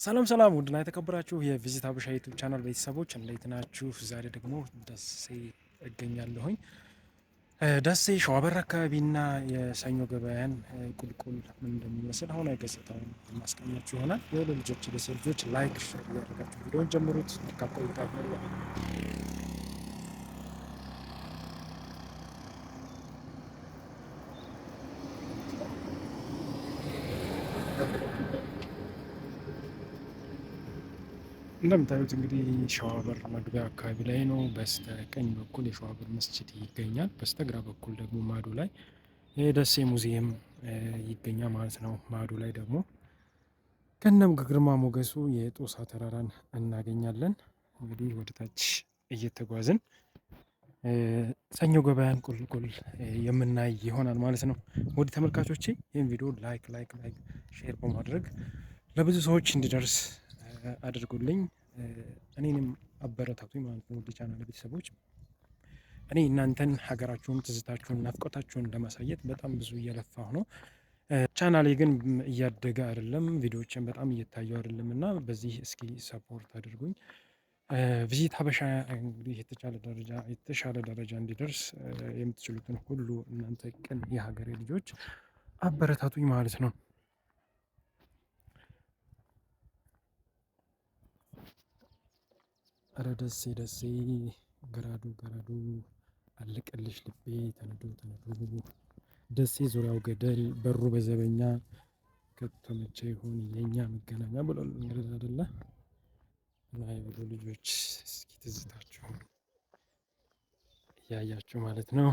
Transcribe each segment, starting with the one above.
ሰላም ሰላም ውድና የተከበራችሁ የቪዚት ሀበሻ ዩቲዩብ ቻናል ቤተሰቦች እንዴት ናችሁ? ዛሬ ደግሞ ደሴ እገኛለሁኝ። ደሴ ሸዋበር አካባቢና የሰኞ ገበያን ቁልቁል ምን እንደሚመስል አሁን ገጽታውን የማስቀኛችሁ ይሆናል። የወሎ ልጆች የደሴ ልጆች ላይክ ሼር እያደረጋችሁ ቪዲዮን ጀምሩት። መልካም ቆይታ። እንደምታዩት እንግዲህ ሸዋበር መግቢያ አካባቢ ላይ ነው። በስተ ቀኝ በኩል የሸዋበር መስጂድ ይገኛል። በስተ ግራ በኩል ደግሞ ማዶ ላይ የደሴ ሙዚየም ይገኛል ማለት ነው። ማዶ ላይ ደግሞ ከነም ግርማ ሞገሱ የጦሳ ተራራን እናገኛለን። እንግዲህ ወደ ታች እየተጓዝን ሰኞ ገበያን ቁልቁል የምናይ ይሆናል ማለት ነው። ወደ ተመልካቾቼ ይህን ቪዲዮ ላይክ ሼር በማድረግ ለብዙ ሰዎች እንዲደርስ አድርጉልኝ። እኔንም አበረታቱኝ ማለት ነው። ወደ ቻናል ቤተሰቦች እኔ እናንተን ሀገራችሁን፣ ትዝታችሁን፣ ናፍቆታችሁን ለማሳየት በጣም ብዙ እየለፋሁ ነው። ቻናሌ ግን እያደገ አይደለም፣ ቪዲዮዎችን በጣም እየታዩ አይደለም እና በዚህ እስኪ ሰፖርት አድርጉኝ። ቪዚት ሀበሻ እንግዲህ የተሻለ ደረጃ እንዲደርስ የምትችሉትን ሁሉ እናንተ ቅን የሀገሬ ልጆች አበረታቱኝ ማለት ነው። አረ ደሴ ደሴ ገራዱ አለቀልሽ ልቤ ተነዶ ደሴ ዙሪያው ገደል በሩ በዘበኛ ከተመቸ ይሁን የኛ መገናኛ ብሏል። እንግዲህ አይደለ እና የብሎ ልጆች እስኪ ትዝታችሁ እያያችሁ ማለት ነው።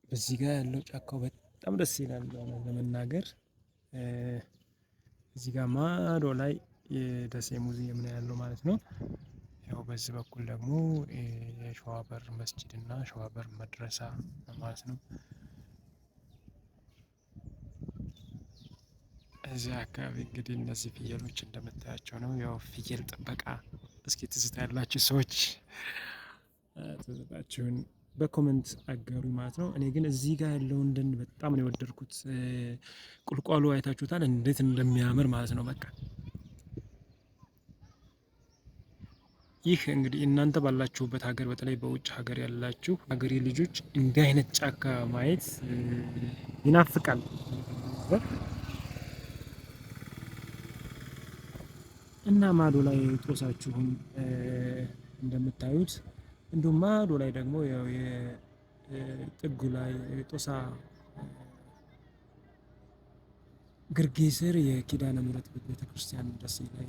በዚህ ጋር ያለው ጫካው በጣም ደስ ይላል ለመናገር። እዚህ ጋር ማዶ ላይ የደሴ ሙዚየም ነው ያለው ማለት ነው። ያው በዚህ በኩል ደግሞ የሸዋበር መስጂድ እና ሸዋበር መድረሳ ማለት ነው። እዚህ አካባቢ እንግዲህ እነዚህ ፍየሎች እንደምታያቸው ነው። ያው ፍየል ጥበቃ እስኪ ትዝታ ያላችሁ ሰዎች ትዝታችሁን በኮመንት አጋሩ ማለት ነው። እኔ ግን እዚህ ጋር ያለውን ደን በጣም ነው የወደድኩት። ቁልቋሉ አይታችሁታል እንዴት እንደሚያምር ማለት ነው። በቃ ይህ እንግዲህ እናንተ ባላችሁበት ሀገር በተለይ በውጭ ሀገር ያላችሁ ሀገሬ ልጆች እንዲህ አይነት ጫካ ማየት ይናፍቃል። እና ማዶ ላይ ጦሳችሁን እንደምታዩት እንዲሁም ማዶ ላይ ደግሞ ያው የጥጉ ላይ ጦሳ ግርጌ ስር የኪዳነ ምሕረት ቤተክርስቲያን ደሴ ላይ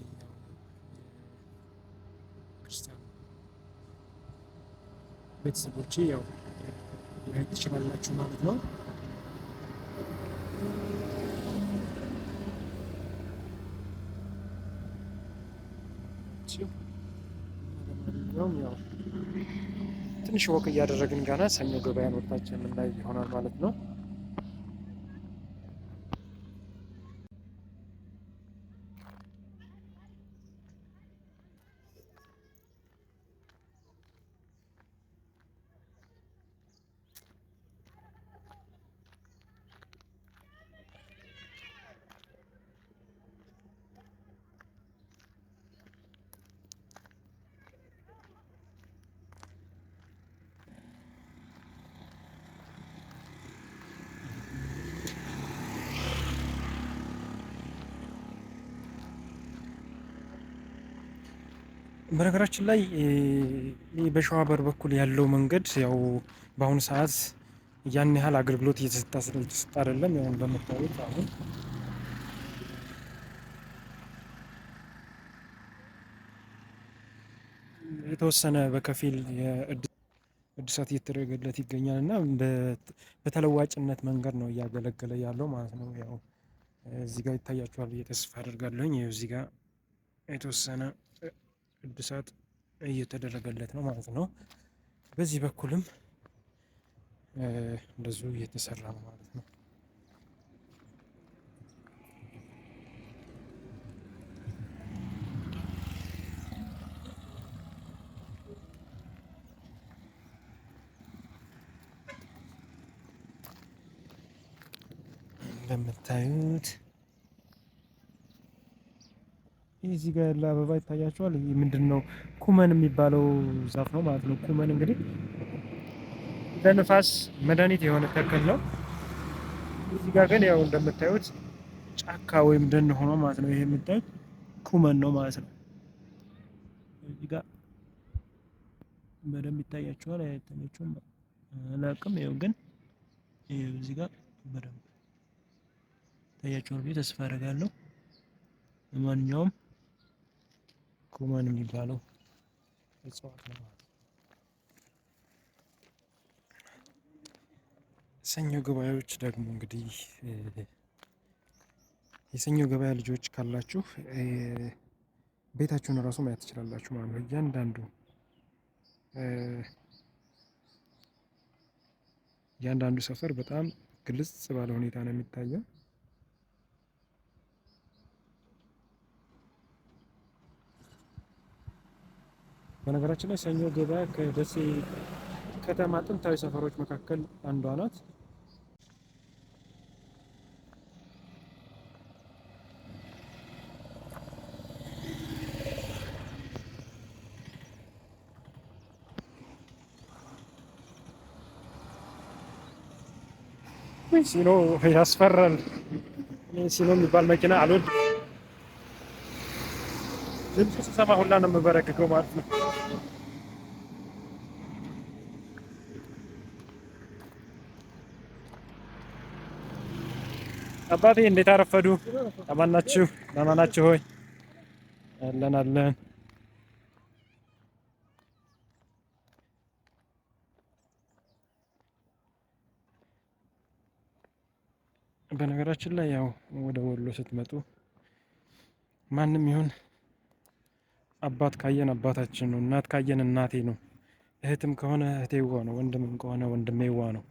ክርስቲያን ቤተሰቦቼ ያው ማየት ትችላላችሁ ማለት ነው። ያው ትንሽ ወቅ እያደረግን ገና ሰኞ ገበያን ወጣችን የምናይ ይሆናል ማለት ነው። በነገራችን ላይ በሸዋበር በኩል ያለው መንገድ ያው በአሁኑ ሰዓት ያን ያህል አገልግሎት እየተሰጠ አይደለም። ያው እንደምታዩት አሁን የተወሰነ በከፊል እድሳት እየተደረገለት ይገኛል እና በተለዋጭነት መንገድ ነው እያገለገለ ያለው ማለት ነው። ያው እዚህ ጋር ይታያችኋል ብዬ ተስፋ አደርጋለሁኝ። እዚህ ጋር የተወሰነ እድሳት እየተደረገለት ነው ማለት ነው። በዚህ በኩልም እንደዚሁ እየተሰራ ነው ማለት ነው። እንደምታዩት እዚህ ጋር ያለ አበባ ይታያቸዋል። ይህ ምንድን ነው? ኩመን የሚባለው ዛፍ ነው ማለት ነው። ኩመን እንግዲህ ለንፋስ መድኃኒት የሆነ ተክል ነው። እዚህ ጋር ግን ያው እንደምታዩት ጫካ ወይም ደን ሆኖ ማለት ነው። ይሄ የምታዩት ኩመን ነው ማለት ነው። እዚህ ጋር በደንብ ይታያቸዋል። አይታያቸውም አላውቅም። ይኸው ግን ይኸው እዚህ ጋር በደንብ ይታያቸዋል ብዬ ተስፋ አደርጋለሁ። ለማንኛውም ኩመን የሚባለው እጽዋት ነው ማለት ነው። ሰኞ ገበያዎች ደግሞ እንግዲህ የሰኞ ገበያ ልጆች ካላችሁ ቤታችሁን እራሱ ማየት ትችላላችሁ ማለት ነው። እያንዳንዱ ሰፈር በጣም ግልጽ ባለ ሁኔታ ነው የሚታየው። በነገራችን ላይ ሰኞ ገበያ ከደሴ ከተማ ጥንታዊ ሰፈሮች መካከል አንዷ ናት። ሲኖ ያስፈራል። ሲኖ የሚባል መኪና አልወድም። ድምፅ ስሰማ ሁላ ነው የምበረግገው ማለት ነው። አባቴ እንዴት አረፈዱ? አማን ናችሁ? ደህና ናችሁ ሆይ? አለን አለን። በነገራችን ላይ ያው ወደ ወሎ ስትመጡ ማንም ይሁን አባት ካየን አባታችን ነው፣ እናት ካየን እናቴ ነው፣ እህትም ከሆነ እህቴዋ ነው፣ ወንድምም ከሆነ ወንድሜዋ ነው።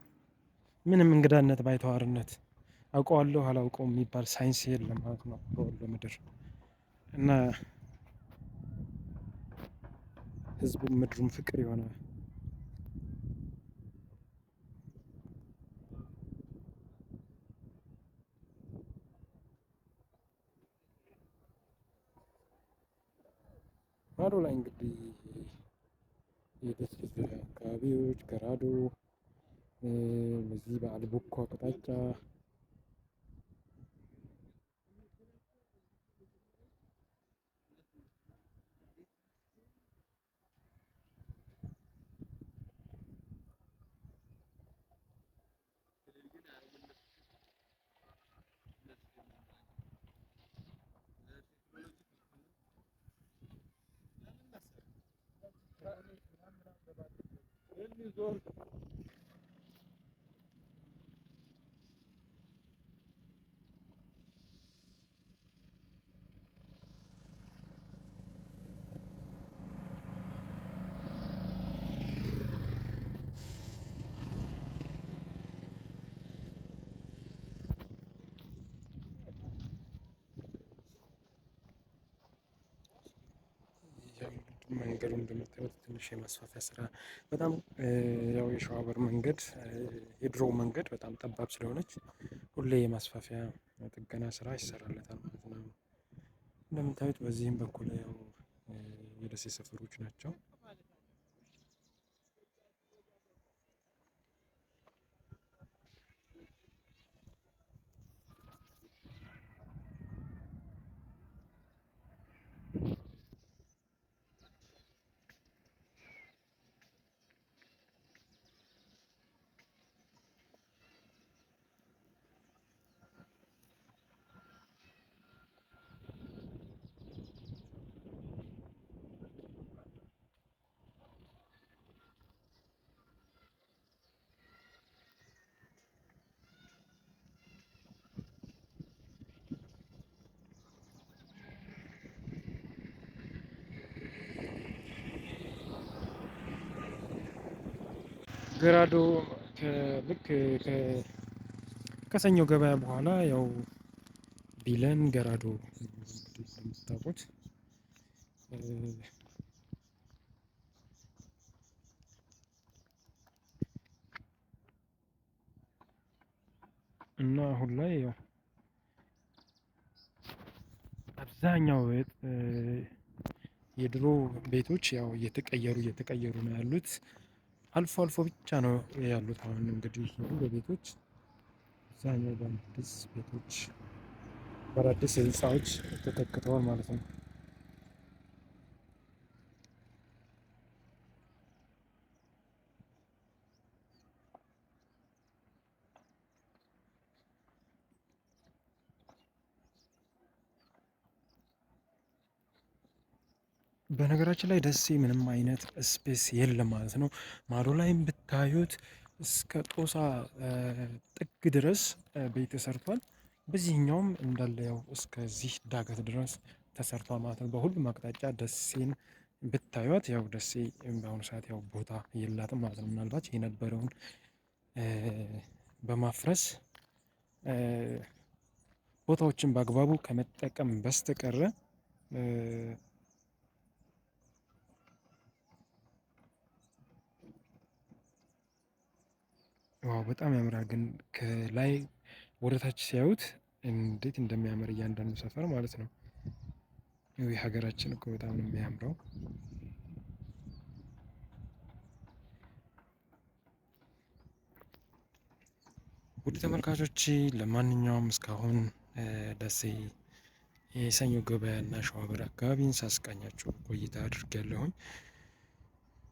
ምንም እንግዳነት ባይተዋርነት አውቀዋለሁ አላውቀውም የሚባል ሳይንስ የለም ማለት ነው በወሎ ምድር እና ህዝቡም ምድሩም ፍቅር የሆነ ማዶ ላይ እንግዲህ የደሴ አካባቢዎች ገራዶ በዚህ በአልቡኮ አቅጣጫ መንገዱ እንደምታዩት ትንሽ የማስፋፊያ ስራ በጣም ያው የሸዋበር መንገድ የድሮ መንገድ በጣም ጠባብ ስለሆነች ሁሌ የማስፋፊያ ጥገና ስራ ይሰራለታል ማለት ነው። እንደምታዩት በዚህም በኩል ያው የደሴ ሰፈሮች ናቸው። ገራዶ ልክ ከሰኞ ገበያ በኋላ ያው ቢለን ገራዶ እንደምታውቁት እና አሁን ላይ ያው አብዛኛው የድሮ ቤቶች ያው እየተቀየሩ ነው ያሉት። አልፎ አልፎ ብቻ ነው ያሉት። አሁን እንግዲህ የድሮ ቤቶች አብዛኛው በአዲስ ቤቶች በአዳዲስ ህንፃዎች ተተክተዋል ማለት ነው። በነገራችን ላይ ደሴ ምንም አይነት ስፔስ የለም ማለት ነው። ማዶ ላይም ብታዩት እስከ ጦሳ ጥግ ድረስ ቤት ተሰርቷል። በዚህኛውም እንዳለ ያው እስከዚህ ዳገት ድረስ ተሰርቷል ማለት ነው። በሁሉም አቅጣጫ ደሴን ብታዩት ያው ደሴ በአሁኑ ሰዓት ያው ቦታ የላትም ማለት ነው። ምናልባት የነበረውን በማፍረስ ቦታዎችን በአግባቡ ከመጠቀም በስተቀረ ዋው በጣም ያምራል። ግን ከላይ ወደታች ሲያዩት እንዴት እንደሚያምር እያንዳንዱ ሰፈር ማለት ነው። ይህ ሀገራችን እኮ በጣም ነው የሚያምረው። ውድ ተመልካቾች ለማንኛውም እስካሁን ደሴ የሰኞ ገበያ እና ሸዋበር አካባቢን ሳስቃኛችሁ ቆይታ አድርጌያለሁኝ።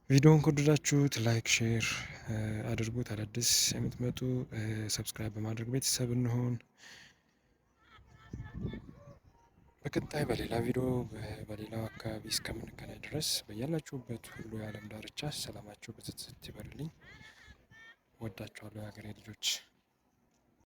ቪዲዮውን ከወደዳችሁት ላይክ፣ ሼር አድርጉት። አዳዲስ የምትመጡ ሰብስክራይብ በማድረግ ቤተሰብ እንሆን። በቀጣይ በሌላ ቪዲዮ በሌላው አካባቢ እስከምንገናኝ ድረስ በያላችሁበት ሁሉ የዓለም ዳርቻ ሰላማችሁ ብዝት ይበልልኝ። ወዳችኋለሁ የሀገሬ ልጆች።